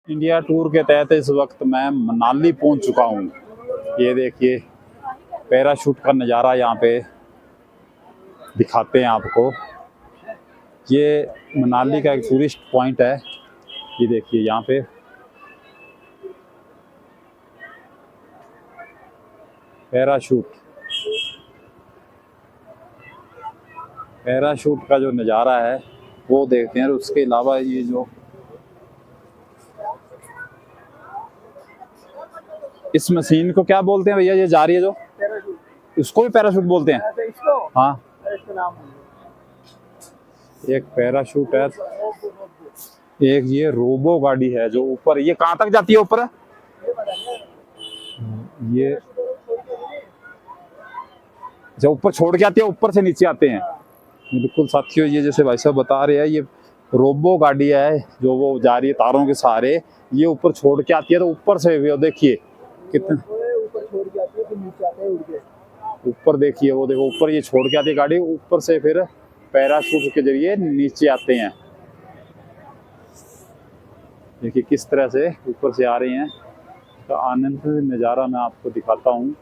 India tour के तहत इस वक्त मैं मनाली पहुंच चुका हूं। ये देखिए पैराशूट का नज़ारा यहाँ पे दिखाते हैं आपको। ये मनाली का एक टूरिस्ट पॉइंट है। ये देखिए यहाँ पे पैराशूट का जो नज़ारा है वो देखते हैं। और उसके अलावा ये जो इस मशीन को क्या बोलते हैं भैया, ये जा रही है जो, इसको भी पैराशूट बोलते हैं? हाँ, एक पैराशूट है, एक ये रोबो गाड़ी है जो ऊपर, ये कहाँ तक जाती है ऊपर? ये जब ऊपर छोड़ के आती है, ऊपर से नीचे आते हैं। बिल्कुल साथियों, ये जैसे भाई साहब बता रहे हैं, ये रोबो गाड़ी है जो वो जा रही है तारों के सहारे। ये ऊपर छोड़ के आती है तो ऊपर से भी देखिए कितना ऊपर छोड़ के आती है, फिर नीचे आते हैं उड़ के। ऊपर देखिए, वो देखो ऊपर ये छोड़ के आती है गाड़ी, ऊपर से फिर पैराशूट के जरिए नीचे आते हैं। देखिए किस तरह से ऊपर से आ रही हैं। तो आनंद नज़ारा मैं आपको दिखाता हूँ।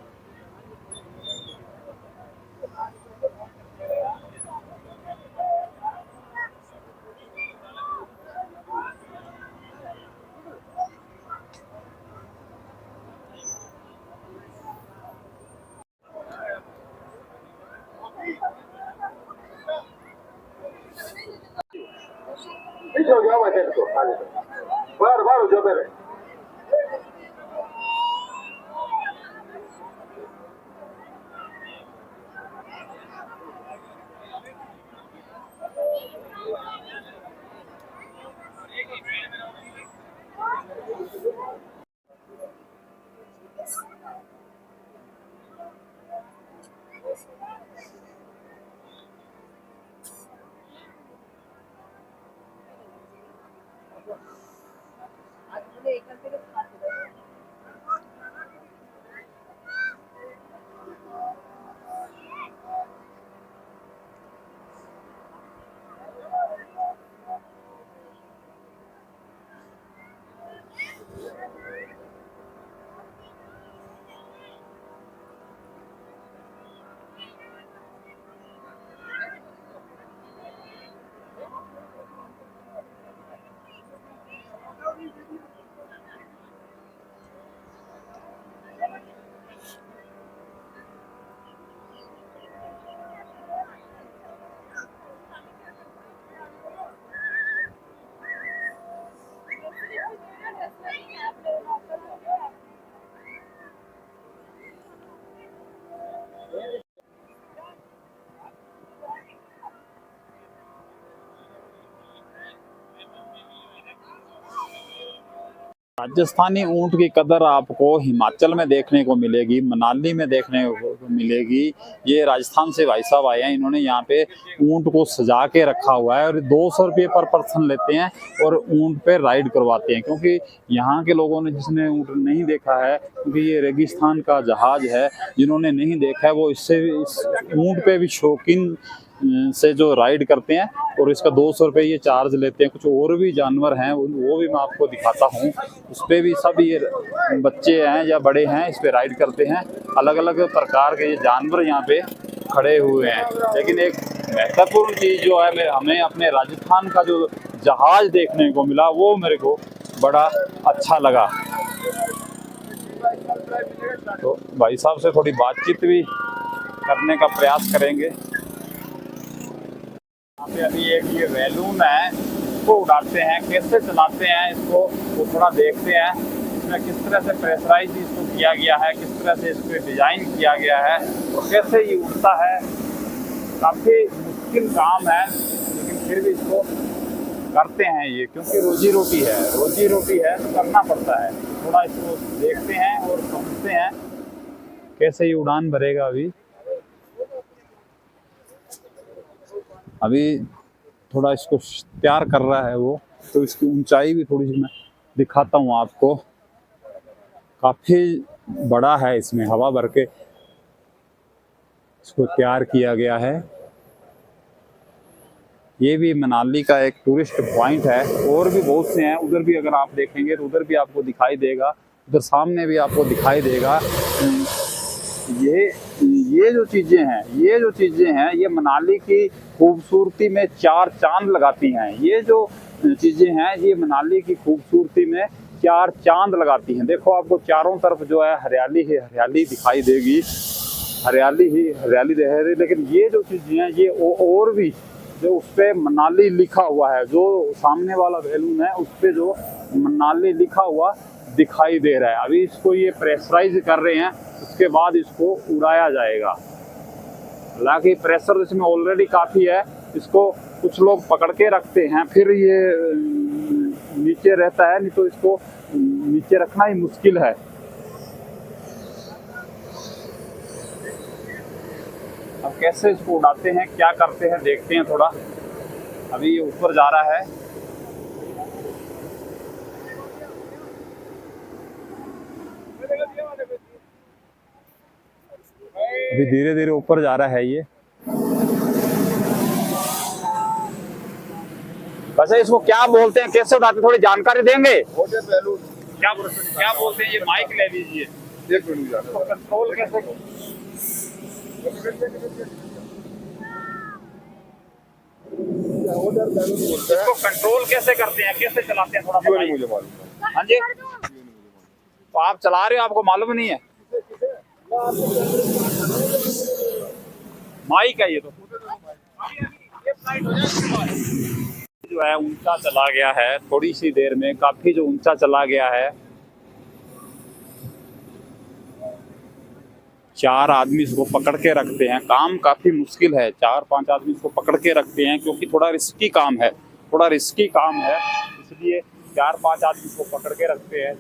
राजस्थानी ऊंट की कदर आपको हिमाचल में देखने को मिलेगी, मनाली में देखने को मिलेगी। ये राजस्थान से भाई साहब आए हैं, इन्होंने यहाँ पे ऊंट को सजा के रखा हुआ है और 200 रुपये पर पर्सन लेते हैं और ऊंट पे राइड करवाते हैं। क्योंकि यहाँ के लोगों ने, जिसने ऊंट नहीं देखा है, क्योंकि ये रेगिस्तान का जहाज है, जिन्होंने नहीं देखा है वो इससे इस ऊंट पे भी शौकीन से जो राइड करते हैं। और इसका 200 रुपये ये चार्ज लेते हैं। कुछ और भी जानवर हैं, वो भी मैं आपको दिखाता हूँ। उस पर भी सब ये बच्चे हैं या बड़े हैं, इस पे राइड करते हैं। अलग अलग प्रकार के ये जानवर यहाँ पे खड़े हुए हैं। लेकिन एक महत्वपूर्ण चीज़ जो है, हमें अपने राजस्थान का जो जहाज देखने को मिला, वो मेरे को बड़ा अच्छा लगा। तो भाई साहब से थोड़ी बातचीत भी करने का प्रयास करेंगे। यहाँ पे अभी एक ये बैलून है, इसको उड़ाते हैं, कैसे चलाते हैं इसको वो थोड़ा देखते हैं। इसमें किस तरह से प्रेशराइज इसको किया गया है, किस तरह से इसको डिजाइन किया गया है और कैसे ये उड़ता है। काफ़ी मुश्किल काम है, लेकिन फिर भी इसको करते हैं ये, क्योंकि रोजी रोटी है तो करना पड़ता है। थोड़ा इसको देखते हैं और समझते हैं कैसे ये उड़ान भरेगा। अभी थोड़ा इसको तैयार कर रहा है वो, तो इसकी ऊंचाई भी थोड़ी सी मैं दिखाता हूँ आपको। काफ़ी बड़ा है, इसमें हवा भर के इसको तैयार किया गया है। ये भी मनाली का एक टूरिस्ट पॉइंट है, और भी बहुत से हैं। उधर भी अगर आप देखेंगे तो उधर भी आपको दिखाई देगा, उधर सामने भी आपको दिखाई देगा। ये जो चीज़ें हैं, ये मनाली की खूबसूरती में चार चांद लगाती हैं। ये जो चीज़ें हैं ये मनाली की खूबसूरती में चार चांद लगाती हैं। देखो आपको चारों तरफ जो है हरियाली ही हरियाली दिखाई देगी, हरियाली ही हरियाली रहेगी। लेकिन ये जो चीज़ें हैं ये और भी, जो उस पर मनाली लिखा हुआ है, जो सामने वाला बैलून है उस पर जो मनाली लिखा हुआ दिखाई दे रहा है। अभी इसको ये प्रेशराइज कर रहे हैं, उसके बाद इसको उड़ाया जाएगा। हालांकि प्रेशर इसमें ऑलरेडी काफ़ी है, इसको कुछ लोग पकड़ के रखते हैं, फिर ये नीचे रहता है, नहीं तो इसको नीचे रखना ही मुश्किल है। अब कैसे इसको उड़ाते हैं, क्या करते हैं, देखते हैं थोड़ा। अभी ये ऊपर जा रहा है, अभी धीरे धीरे ऊपर जा रहा है ये। वैसे इसको क्या बोलते हैं, कैसे उड़ाते हैं, थोड़ी जानकारी देंगे? क्या बोलते हैं? ये माइक ले लीजिए। इसको कंट्रोल कैसे, इसको कंट्रोल कैसे करते हैं, कैसे चलाते हैं, थोड़ा बताइए। मुझे मालूम। हाँ जी, तो आप चला रहे हो, आपको मालूम नहीं है? माइक है ये तो। जो है ऊंचा चला गया है, थोड़ी सी देर में काफी जो ऊंचा चला गया है। 4 आदमी इसको पकड़ के रखते हैं, काम काफी मुश्किल है। 4-5 आदमी इसको पकड़ के रखते हैं क्योंकि थोड़ा रिस्की काम है, इसलिए 4-5 आदमी इसको पकड़ के रखते हैं।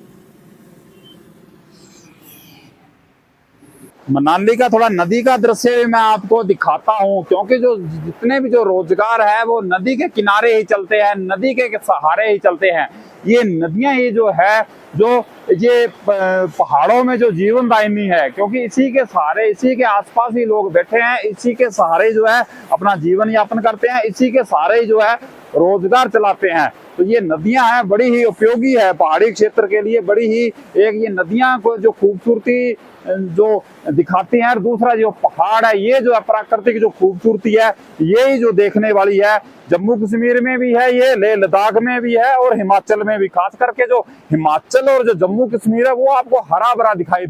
मनाली का थोड़ा नदी का दृश्य मैं आपको दिखाता हूँ, क्योंकि जो जितने भी जो रोजगार है वो नदी के किनारे ही चलते हैं, नदी के सहारे ही चलते हैं। ये नदियां ही जो है, जो ये पहाड़ों में जो जीवन दायिनी है, क्योंकि इसी के सहारे, इसी के आसपास ही लोग बैठे हैं, इसी के सहारे जो है अपना जीवन यापन करते हैं, इसी के सहारे जो है रोजगार चलाते हैं। तो ये नदियां हैं, बड़ी ही उपयोगी है पहाड़ी क्षेत्र के लिए, बड़ी ही एक ये नदियां को जो खूबसूरती जो दिखाती हैं। और दूसरा जो पहाड़ है, ये जो प्राकृतिक जो खूबसूरती है, यही जो देखने वाली है। जम्मू कश्मीर में भी है ये, लेह लद्दाख में भी है, और हिमाचल में भी। खास करके जो हिमाचल और जो जम्मू कश्मीर है वो आपको हरा भरा दिखाई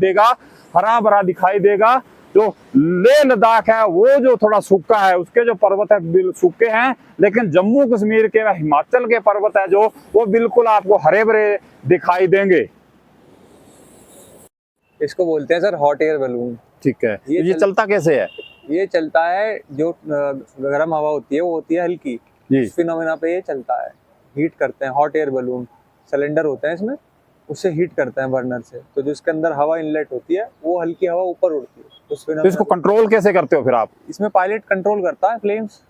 देगा। जो लेह लद्दाख है वो जो थोड़ा सूखा है, उसके जो पर्वत है सूखे हैं, लेकिन जम्मू कश्मीर के हिमाचल के पर्वत है जो वो बिल्कुल आपको हरे भरे दिखाई देंगे। इसको बोलते हैं सर हॉट एयर बलून। ठीक है, ये चलता कैसे है? ये चलता है, जो गर्म हवा होती है वो होती है हल्की, इस फिनोमेना पे ये चलता है। हीट करते हैं, हॉट एयर बलून सिलेंडर होता है इसमें, उससे हीट करते हैं बर्नर से, तो जो इसके अंदर हवा इनलेट होती है वो हल्की हवा ऊपर उड़ती है। तो इसको कंट्रोल कैसे करते हो फिर आप? इसमें पायलट कंट्रोल करता है, फ्लेम्स।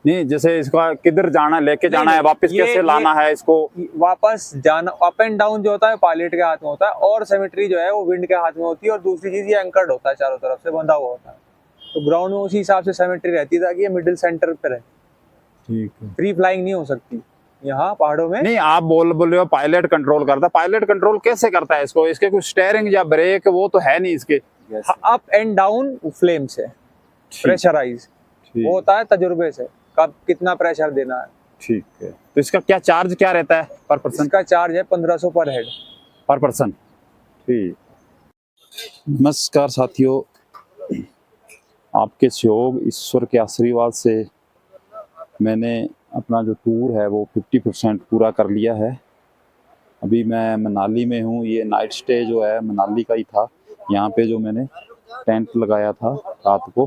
नहीं, जैसे इसका किधर जाना, लेके जाना है, वापस कैसे लाना है इसको? वापस जाना, अप एंड डाउन जो होता है पायलट के हाथ में होता है, और सिमेट्री जो है वो विंड के हाथ में होती है। और दूसरी चीज ये एंकर्ड होता है, चारों तरफ से बंधा हुआ होता है, तो ग्राउंड में उसी हिसाब से सिमेट्री रहती है ताकि ये मिडिल सेंटर पे रहे। ठीक है, फ्री फ्लाइंग नहीं हो सकती यहाँ पहाड़ों में। नहीं, आप बोल रहे हो पायलट कंट्रोल करता है, पायलट कंट्रोल कैसे करता है इसको? इसके कुछ स्टीयरिंग या ब्रेक वो तो है नहीं इसके? अप एंड डाउन फ्लेम से प्रेशराइज वो होता है, तजुर्बे से कब कितना प्रेशर देना है। ठीक है, तो इसका क्या चार्ज क्या रहता है पर पर्सन? इसका चार्ज है 1500 पर हेड पर पर्सन। ठीक, नमस्कार साथियों, आपके सहयोग, ईश्वर के आशीर्वाद से मैंने अपना जो टूर है वो 50% पूरा कर लिया है। अभी मैं मनाली में हूँ। ये नाइट स्टे जो है मनाली का ही था। यहाँ पे जो मैंने टेंट लगाया था रात को,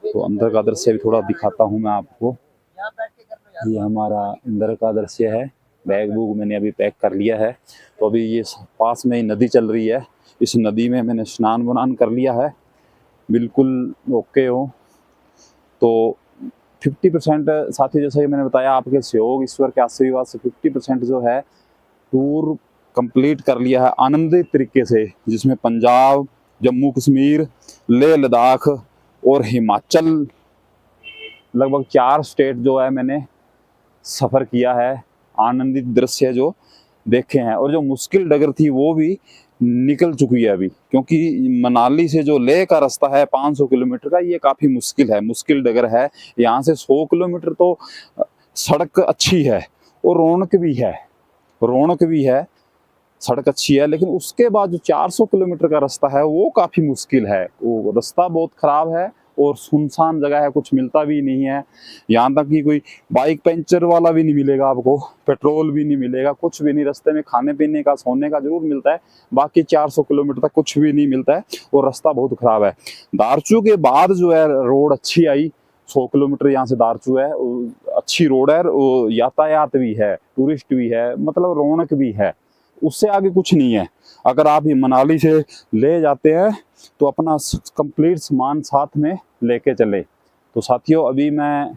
तो अंदर का दृश्य भी थोड़ा दिखाता हूँ मैं आपको। ये हमारा अंदर का दृश्य है। बैग बुग मैंने अभी पैक कर लिया है। तो अभी ये पास में ही नदी चल रही है, इस नदी में मैंने स्नान वनान कर लिया है, बिल्कुल ओके हो। तो 50% साथी, जैसा कि मैंने बताया, आपके सहयोग, ईश्वर के आशीर्वाद से 50% जो है टूर कंप्लीट कर लिया है आनंदित तरीके से, जिसमें पंजाब, जम्मू कश्मीर, लेह लद्दाख और हिमाचल, लगभग 4 स्टेट जो है मैंने सफर किया है, आनंदित दृश्य जो देखे हैं, और जो मुश्किल डगर थी वो भी निकल चुकी है अभी, क्योंकि मनाली से जो लेह का रास्ता है 500 किलोमीटर का, ये काफी मुश्किल है, मुश्किल डगर है। यहाँ से 100 किलोमीटर तो सड़क अच्छी है और रौनक भी है, रौनक भी है, सड़क अच्छी है, लेकिन उसके बाद जो 400 किलोमीटर का रास्ता है वो काफी मुश्किल है। वो रास्ता बहुत खराब है और सुनसान जगह है, कुछ मिलता भी नहीं है। यहाँ तक कि कोई बाइक पंचर वाला भी नहीं मिलेगा आपको, पेट्रोल भी नहीं मिलेगा, कुछ भी नहीं। रास्ते में खाने पीने का, सोने का जरूर मिलता है, बाकी 400 किलोमीटर तक कुछ भी नहीं मिलता है और रास्ता बहुत खराब है। दारचू के बाद जो है रोड अच्छी आई, 100 किलोमीटर यहाँ से दारचू है, अच्छी रोड है, यातायात भी है, टूरिस्ट भी है, मतलब रौनक भी है। उससे आगे कुछ नहीं है। अगर आप ये मनाली से ले जाते हैं तो अपना कंप्लीट सामान साथ में लेके चले। तो साथियों, अभी मैं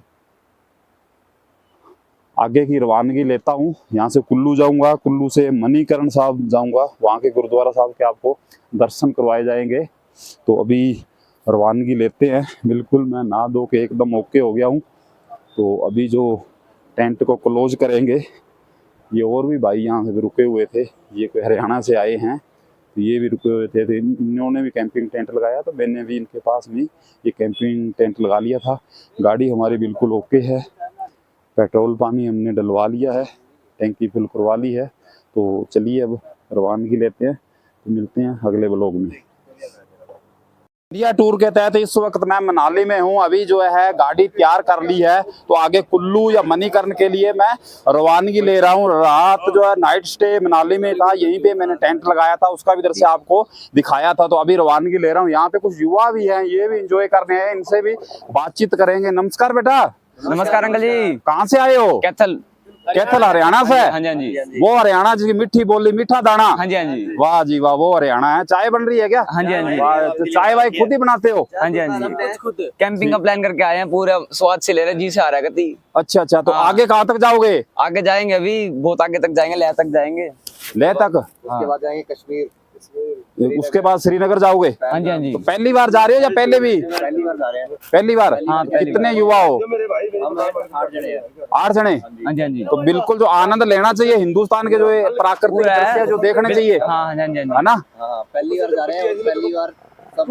आगे की रवानगी लेता हूँ। यहाँ से कुल्लू जाऊंगा, कुल्लू से मणिकरण साहब जाऊंगा, वहाँ के गुरुद्वारा साहब के आपको दर्शन करवाए जाएंगे। तो अभी रवानगी लेते हैं। बिल्कुल मैं नहा धो के एकदम ओके हो गया हूँ। तो अभी जो टेंट को क्लोज करेंगे, ये और भी भाई यहाँ से भी रुके हुए थे, ये कोई हरियाणा से आए हैं, तो ये भी रुके हुए थे, तो इन्होंने भी कैंपिंग टेंट लगाया, तो मैंने भी इनके पास में ये कैंपिंग टेंट लगा लिया था। गाड़ी हमारी बिल्कुल ओके है, पेट्रोल पानी हमने डलवा लिया है, टैंकी फुल करवा ली है। तो चलिए अब रवानगी लेते हैं, तो मिलते हैं अगले ब्लॉग में। इंडिया टूर के तहत इस वक्त मैं मनाली में हूं। अभी जो है गाड़ी तैयार कर ली है, तो आगे कुल्लू या मणिकर्ण के लिए मैं रवानगी ले रहा हूं। रात जो है नाइट स्टे मनाली में था, यहीं पे मैंने टेंट लगाया था, उसका भी दृश्य आपको दिखाया था। तो अभी रवानगी ले रहा हूं। यहाँ पे कुछ युवा भी हैं, ये भी इंजॉय कर रहे हैं, इनसे भी बातचीत करेंगे। नमस्कार बेटा। नमस्कार अंकल जी। कहाँ से आए हो? कैथल। कैथल हरियाणा से? हाँ जी हाँ जी। वो हरियाणा जी की मीठी बोली, मीठा दाना। हाँ जी हाँ जी। वाह जी वाह, वो हरियाणा है। चाय बन रही है क्या? हाँ जी हाँ जी। वाह, तो चाय वाई खुद ही बनाते हो? हाँ जी हाँ जी। कैंपिंग का प्लान करके आए हैं, पूरा स्वाद से ले रहे हैं, जी से आ रहा है गति। अच्छा अच्छा, तो आगे कहाँ तक जाओगे? आगे जाएंगे, अभी बहुत आगे तक जाएंगे, लेह तक जाएंगे। लेह तक? उसके बाद जाएंगे कश्मीर, उसके बाद श्रीनगर जाओगे? हाँ जी हाँ जी। तो पहली बार जा रहे हो या पहले भी? पहली बार जा रहे हैं। पहली बार? हाँ, कितने युवा हो? हम 8 जने हैं। 8 जने? हाँ जी हाँ जी। तो बिल्कुल जो आनंद लेना चाहिए हिंदुस्तान के, जो ये प्राकृतिक दृश्य जो देखने चाहिए, हाँ हाँ जी है ना? हाँ, पहली बार जा रहे हैं, पहली बार सब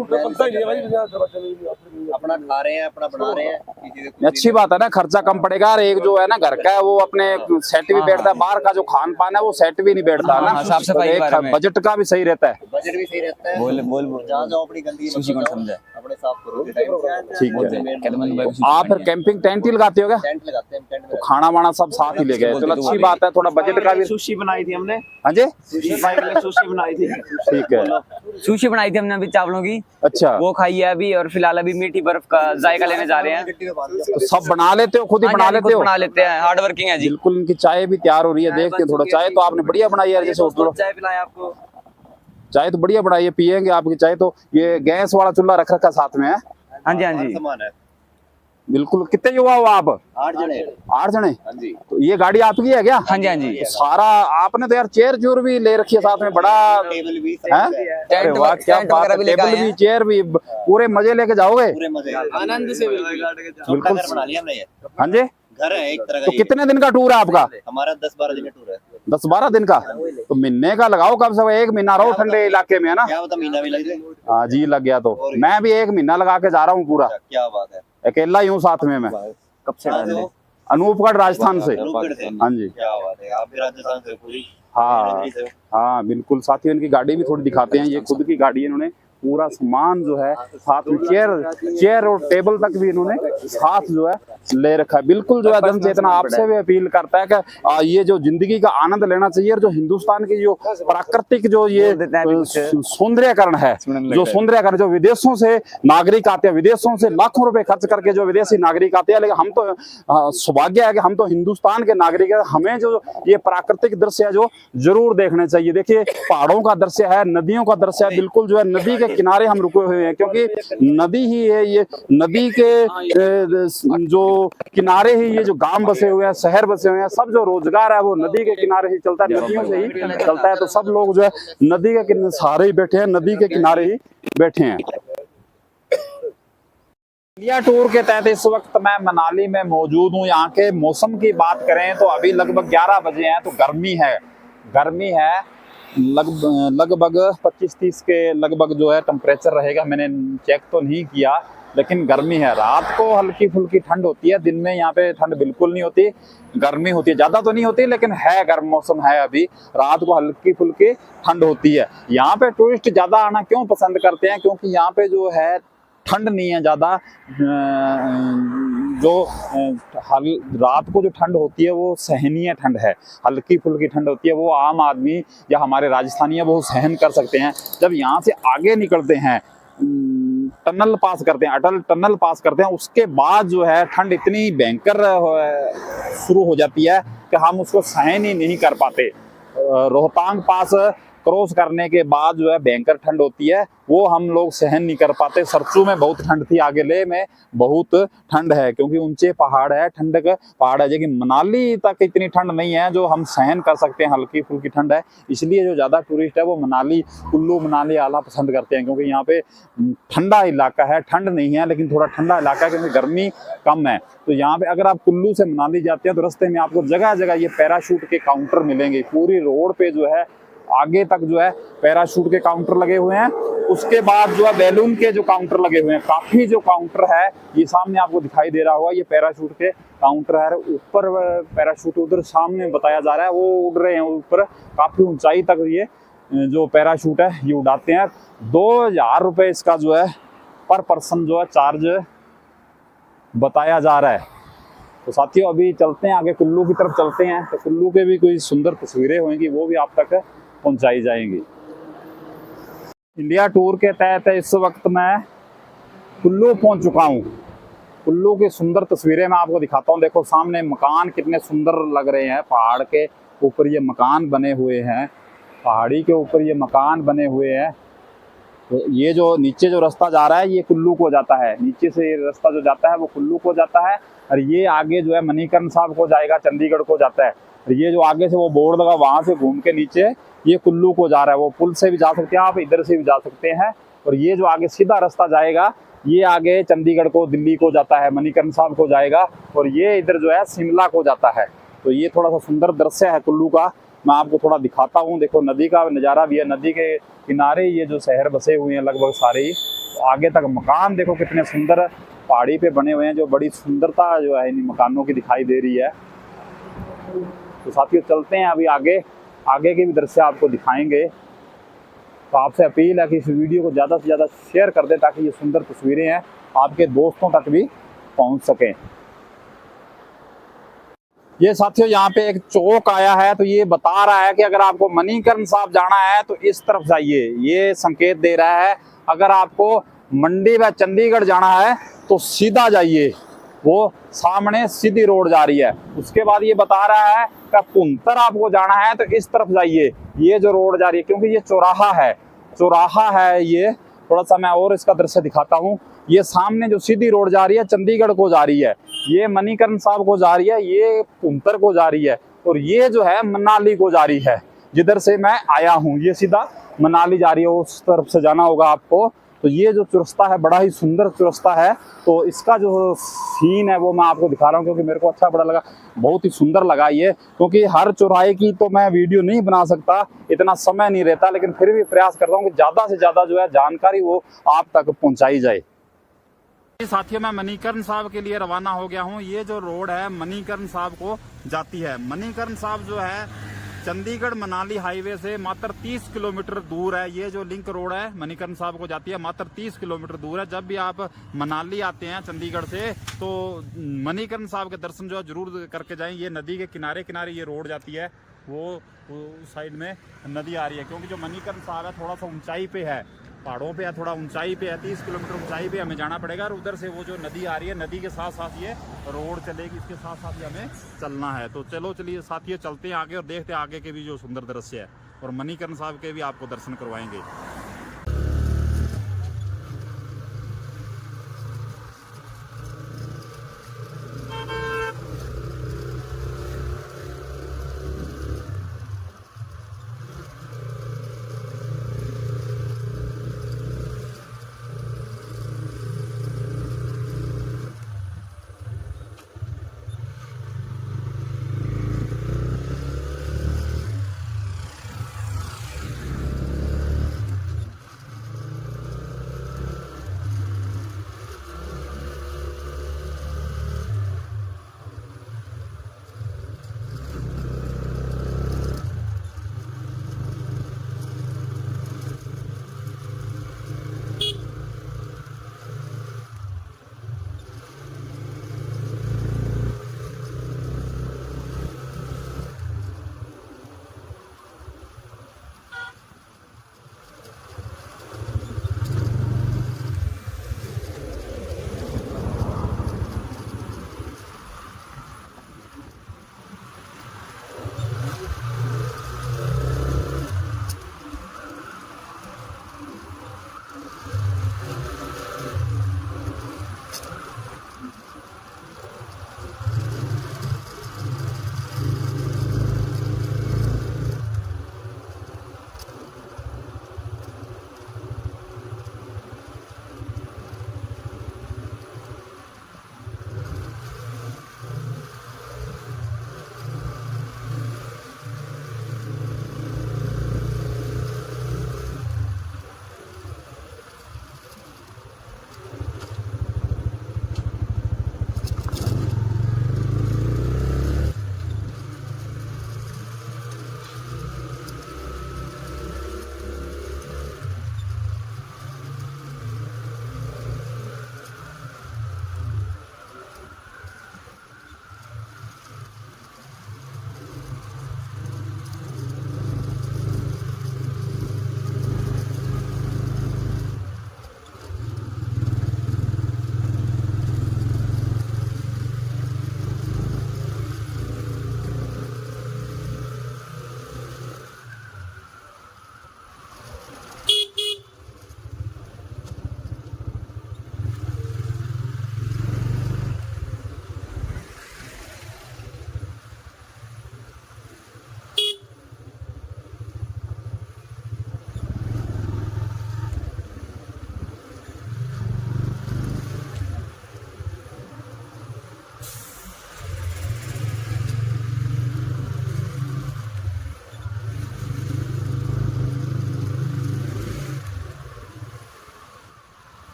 अपना खा रहे हैं, अपना बना रहे हैं। अच्छी बात है ना, खर्चा कम पड़ेगा। और एक जो है ना घर का है वो अपने सेट भी बैठता है, बाहर का जो खान पान है वो सेट भी नहीं बैठता है ना। साफ सफाई के बारे में। बजट का भी सही रहता है। बजट भी सही रहता है। बोल जहाँ जाओ अपनी गंदगी सुशी कौन समझा? अपने साफ करो टाइम से। ठीक है। कहते आप फिर कैंपिंग टेंट ही लगाते हो क्या? टेंट लगाते हैं, टेंट में खाना वाना सब साथ ही ले गए, चलो अच्छी बात है। थोड़ा बजट का भी। सुशी बनाई थी हमने। हाँ जी, सुशी बनाई थी। ठीक है। सुशी बनाई थी हमने अभी चावलों की, अच्छा, वो खाई है अभी। और फिलहाल अभी मीठी बर्फ का जायका लेने जा रहे हैं। तो सब बना लेते हो, खुद ही हाँ जी, बना हाँ जी, लेते खुद हो? बना लेते हैं, हार्ड वर्किंग है जी। बिल्कुल। इनकी चाय भी तैयार हो रही है, देखते हैं थोड़ा। चाय तो आपने बढ़िया बनाई है, जैसे होटल चाय पिलाए आपको। चाय तो बढ़िया बनाई है, पियेंगे आपकी चाय। तो ये गैस वाला चूल्हा रख रखा साथ में है? हाँ जी हाँ जी। सामान है। बिल्कुल। कितने युवा हो आप? 8 जने। 8 जने? हाँ जी। तो ये गाड़ी आपकी है क्या? हाँ जी हाँ जी। तो सारा आपने तो यार चेयर चूर भी ले रखी है साथ में, बड़ा टेबल भी है? टेंट अरे वाह, क्या टेंट बात वगैरह है। भी लेके टेबल आए भी, हैं। चेयर भी, पूरे मजे लेके जाओगे? पूरे मजे आनंद से बिल्कुल। घर बना लिया हमने। ये हाँ जी। घर है एक तरह का। तो कितने दिन का टूर है आपका? हमारा 10-12 दिन का टूर है। 10-12 दिन का? तो महीने का लगाओ कम से कम। 1 महीना रहो ठंडे इलाके में, है ना? क्या बता, महीना भी लग जाए। हाँ जी, लग गया। तो मैं भी 1 महीना लगा के जा रहा हूँ पूरा, क्या बात है। अकेला ही हूँ साथ में मैं। कब से डाल रहे? अनूपगढ़ राजस्थान से। अनूपगढ़ से। हाँ जी। क्या बात है, आप भी राजस्थान से पूरी? हाँ हाँ बिल्कुल। साथियों, इनकी गाड़ी भी थोड़ी दिखाते हैं। ये खुद की गाड़ी है, इन्होंने पूरा सामान जो है साथ में, चेयर और टेबल तक भी इन्होंने साथ जो है ले रखा है। बिल्कुल जो है जन चेतना आपसे भी अपील करता है कि ये जो जिंदगी का आनंद लेना चाहिए, और जो हिंदुस्तान की जो प्राकृतिक जो ये सौंदर्यीकरण है, जो सौंदर्यीकरण, जो विदेशों से नागरिक आते हैं, विदेशों से लाखों रुपए खर्च करके जो विदेशी नागरिक आते हैं, लेकिन हम तो सौभाग्य है कि हम तो हिंदुस्तान के नागरिक है। हमें जो ये प्राकृतिक दृश्य है जो जरूर देखने चाहिए। देखिए, पहाड़ों का दृश्य है, नदियों का दृश्य है। बिल्कुल जो है नदी के किनारे हम रुके हुए हैं, क्योंकि नदी ही है, ये नदी के जो किनारे ही ये जो गांव बसे हुए हैं, शहर बसे हुए हैं, सब जो रोजगार है वो नदी के किनारे ही चलता है, नदियों से ही चलता है। तो सब लोग जो है नदी के सहारे ही बैठे हैं, नदी के किनारे ही बैठे हैं। इंडिया टूर के तहत इस वक्त मैं मनाली में मौजूद हूँ। यहाँ के मौसम की बात करें तो अभी लगभग 11 बजे हैं, तो गर्मी है लगभग 25-30 के लगभग जो है टेम्परेचर रहेगा। मैंने चेक तो नहीं किया, लेकिन गर्मी है। रात को हल्की फुल्की ठंड होती है, दिन में यहाँ पे ठंड बिल्कुल नहीं होती, गर्मी होती है, ज़्यादा तो नहीं होती लेकिन है, गर्म मौसम है। अभी रात को हल्की फुल्की ठंड होती है। यहाँ पे टूरिस्ट ज़्यादा आना क्यों पसंद करते हैं? क्योंकि यहाँ पे जो है ठंड नहीं है ज़्यादा, जो रात को जो ठंड होती है वो सहनीय ठंड है, हल्की फुल्की ठंड होती है, वो आम आदमी या हमारे राजस्थानी है वो सहन कर सकते हैं। जब यहाँ से आगे निकलते हैं, टनल पास करते हैं, अटल टनल पास करते हैं, उसके बाद जो है ठंड इतनी भयंकर शुरू हो जाती है कि हम उसको सहन ही नहीं कर पाते। रोहतांग पास क्रॉस करने के बाद जो है भयंकर ठंड होती है, वो हम लोग सहन नहीं कर पाते। सरसू में बहुत ठंड थी, आगे ले में बहुत ठंड है क्योंकि ऊंचे पहाड़ है, ठंडक पहाड़ है। लेकिन मनाली तक इतनी ठंड नहीं है जो हम सहन कर सकते हैं, हल्की फुल्की ठंड है। इसलिए जो ज़्यादा टूरिस्ट है वो मनाली, कुल्लू मनाली आना पसंद करते हैं, क्योंकि यहाँ पे ठंडा इलाका है, ठंड नहीं है लेकिन थोड़ा ठंडा इलाका है क्योंकि गर्मी कम है। तो यहाँ पे अगर आप कुल्लू से मनाली जाते हैं तो रास्ते में आपको जगह जगह ये पैराशूट के काउंटर मिलेंगे। पूरी रोड पे जो है आगे तक जो है पैराशूट के काउंटर लगे हुए हैं। उसके बाद जो है बैलून के जो काउंटर लगे हुए हैं, काफी जो काउंटर है ये सामने आपको दिखाई दे रहा होगा, ये पैराशूट के काउंटर है। ऊपर पैराशूट उधर सामने बताया जा रहा है, वो उड़ रहे हैं ऊपर, काफी ऊंचाई तक ये जो पैराशूट है ये उड़ाते हैं। 2000 रुपये इसका जो है पर पर्सन जो है चार्ज बताया जा रहा है। तो साथियों अभी चलते हैं आगे, कुल्लू की तरफ चलते हैं, तो कुल्लू के भी कोई सुंदर तस्वीरें होंगी वो भी आप तक पहुंचाई जाएंगी। इंडिया टूर के तहत इस वक्त मैं कुल्लू पहुंच चुका हूं। कुल्लू की सुंदर तस्वीरें मैं आपको दिखाता हूं। देखो सामने मकान कितने सुंदर लग रहे हैं, पहाड़ के ऊपर ये मकान बने हुए हैं, पहाड़ी के ऊपर ये मकान बने हुए हैं। तो ये जो नीचे जो रास्ता जा रहा है ये कुल्लू को जाता है, नीचे से ये रास्ता जो जाता है वो कुल्लू को जाता है, और ये आगे जो है मणिकर्ण साहब को जाएगा, चंडीगढ़ को जाता है। और ये जो आगे से वो बोर्ड लगा वहां से घूम के नीचे ये कुल्लू को जा रहा है। वो पुल से भी जा सकते हैं आप, इधर से भी जा सकते हैं। और ये जो आगे सीधा रास्ता जाएगा ये आगे चंडीगढ़ को, दिल्ली को जाता है, मणिकर्ण साहब को जाएगा, और ये इधर जो है शिमला को जाता है। तो ये थोड़ा सा सुंदर दृश्य है कुल्लू का, मैं आपको थोड़ा दिखाता हूँ। देखो नदी का नज़ारा भी है, नदी के किनारे ये जो शहर बसे हुए हैं लगभग सारे ही। तो आगे तक मकान देखो कितने सुंदर पहाड़ी पे बने हुए हैं, जो बड़ी सुंदरता जो है इन मकानों की दिखाई दे रही है। तो साथियों चलते हैं अभी आगे के भी दृश्य आपको दिखाएंगे। तो आपसे अपील है कि इस वीडियो को ज़्यादा से ज़्यादा शेयर कर दें ताकि ये सुंदर तस्वीरें हैं आपके दोस्तों तक भी पहुंच सकें। ये साथियों यहाँ पे एक चौक आया है, तो ये बता रहा है कि अगर आपको मणिकर्ण साहब जाना है तो इस तरफ जाइए, ये संकेत दे रहा है। अगर आपको मंडी व चंडीगढ़ जाना है तो सीधा जाइए, वो सामने सीधी रोड जा रही है। उसके बाद ये बता रहा है कि पुंतर आपको जाना है तो इस तरफ जाइए, ये जो रोड जा रही है, क्योंकि ये चौराहा है। ये थोड़ा सा मैं और इसका दृश्य दिखाता हूँ। ये सामने जो सीधी रोड जा रही है चंडीगढ़ को जा रही है, ये मणिकर्ण साहब को जा रही है, ये पुंतर को जा रही है, और ये जो है मनाली को जा रही है। जिधर से मैं आया हूँ ये सीधा मनाली जा रही है, उस तरफ से जाना होगा आपको। तो ये जो चुरस्ता है बड़ा ही सुंदर चुरस्ता है, तो इसका जो सीन है वो मैं आपको दिखा रहा हूँ क्योंकि मेरे को अच्छा बड़ा लगा, बहुत ही सुंदर लगा ये। क्योंकि हर चौराहे की तो मैं वीडियो नहीं बना सकता, इतना समय नहीं रहता, लेकिन फिर भी प्रयास करता हूँ कि ज़्यादा से ज़्यादा जो है जानकारी वो आप तक पहुँचाई जाए। साथियों मैं मणिकर्ण साहब के लिए रवाना हो गया हूँ। ये जो रोड है मणिकर्ण साहब को जाती है। मणिकर्ण साहब जो है चंडीगढ़ मनाली हाईवे से मात्र 30 किलोमीटर दूर है। ये जो लिंक रोड है मणिकर्ण साहब को जाती है, मात्र 30 किलोमीटर दूर है। जब भी आप मनाली आते हैं चंडीगढ़ से तो मणिकर्ण साहब के दर्शन जो है जरूर करके जाएं। ये नदी के किनारे किनारे ये रोड जाती है, वो साइड में नदी आ रही है, क्योंकि जो मणिकर्ण साहब है थोड़ा सा ऊंचाई पे है, पहाड़ों पे है, थोड़ा ऊंचाई पे है, 30 किलोमीटर ऊंचाई पे हमें जाना पड़ेगा। और उधर से वो जो नदी आ रही है, नदी के साथ साथ ये रोड चलेगी, इसके साथ साथ ही हमें चलना है। तो चलिए साथियों चलते हैं आगे और देखते हैं आगे के भी जो सुंदर दृश्य है, और मणिकर्ण साहब के भी आपको दर्शन करवाएंगे।